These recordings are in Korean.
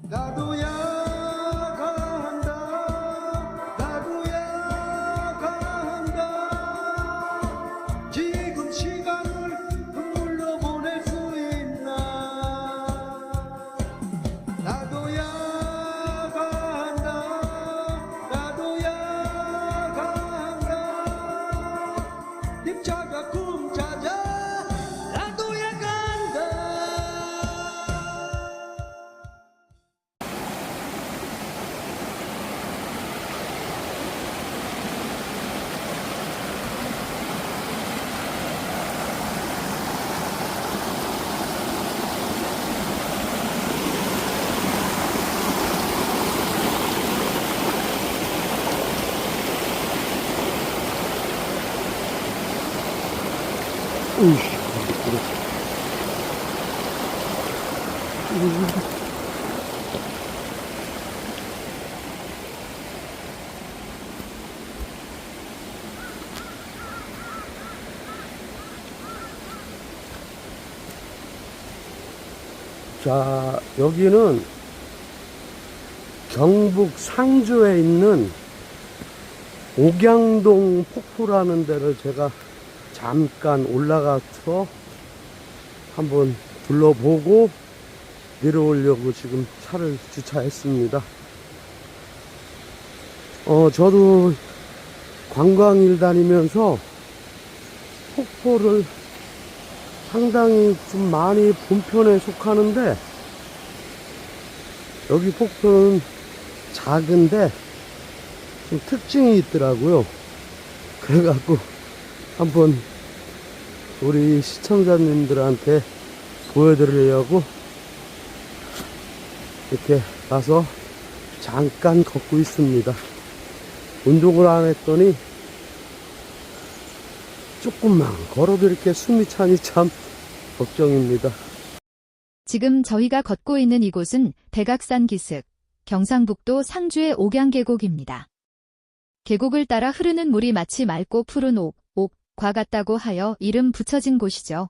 나도 야간다 나도 야간다 지금 시간을 눈물로 보낼 수 있나 나도 야간다 나도 야간다 힘차가 꿈 찾아 나도 야간다. 자, 여기는 경북 상주에 있는 옥양동 폭포라는 데를 제가 잠깐 올라가서 한번 둘러보고 내려오려고 지금 차를 주차했습니다. 저도 관광일 다니면서 폭포를 상당히 좀 많이 본 편에 속하는데, 여기 폭포는 작은데 좀 특징이 있더라고요. 그래갖고 한번 우리 시청자님들한테 보여드리려고 이렇게 가서 잠깐 걷고 있습니다. 운동을 안 했더니 조금만 걸어도 이렇게 숨이 차니 참 걱정입니다. 지금 저희가 걷고 있는 이곳은 백악산 기슭, 경상북도 상주의 옥양계곡입니다. 계곡을 따라 흐르는 물이 마치 맑고 푸른 옥과 같다고 하여 이름 붙여진 곳이죠.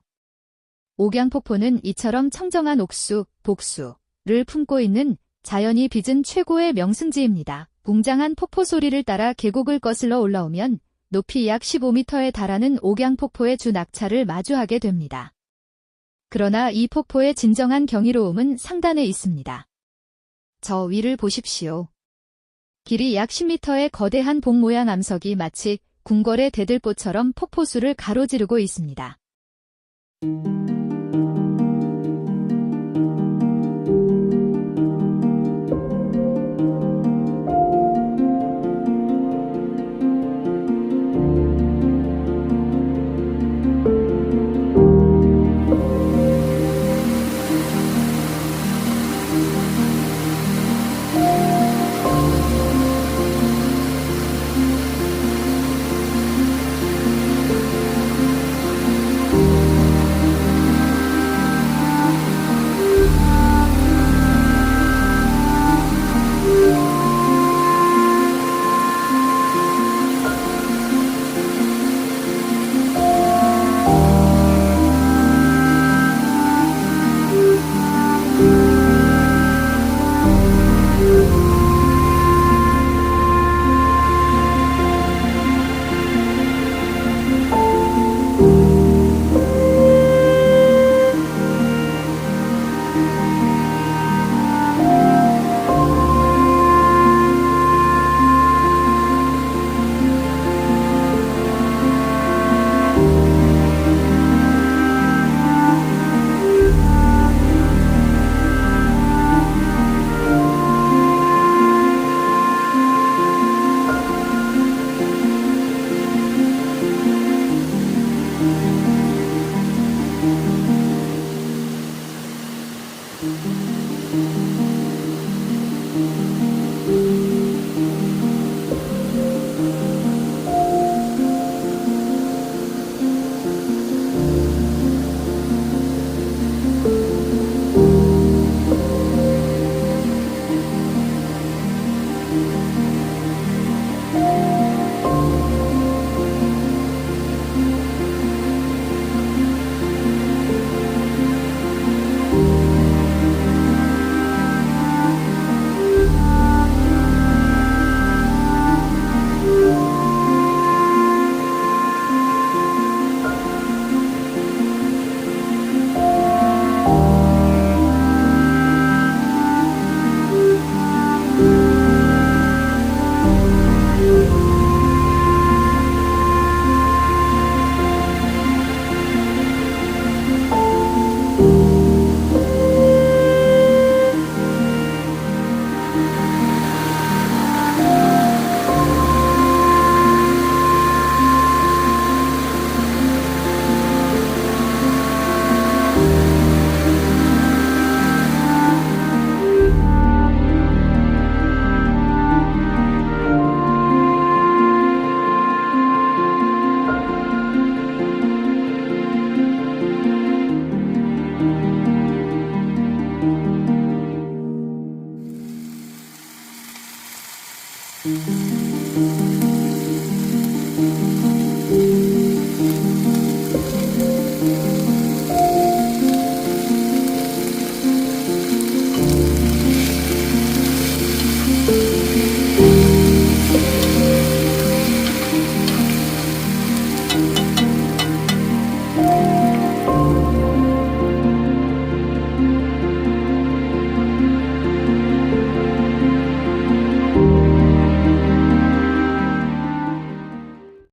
옥양폭포는 이처럼 청정한 옥수, 복수를 품고 있는 자연이 빚은 최고의 명승지입니다. 웅장한 폭포 소리를 따라 계곡을 거슬러 올라오면 높이 약 15m에 달하는 옥양폭포의 주 낙차를 마주하게 됩니다. 그러나 이 폭포의 진정한 경이로움은 상단에 있습니다. 저 위를 보십시오. 길이 약 10m의 거대한 봉 모양 암석이 마치 궁궐의 대들보처럼 폭포수를 가로지르고 있습니다. 아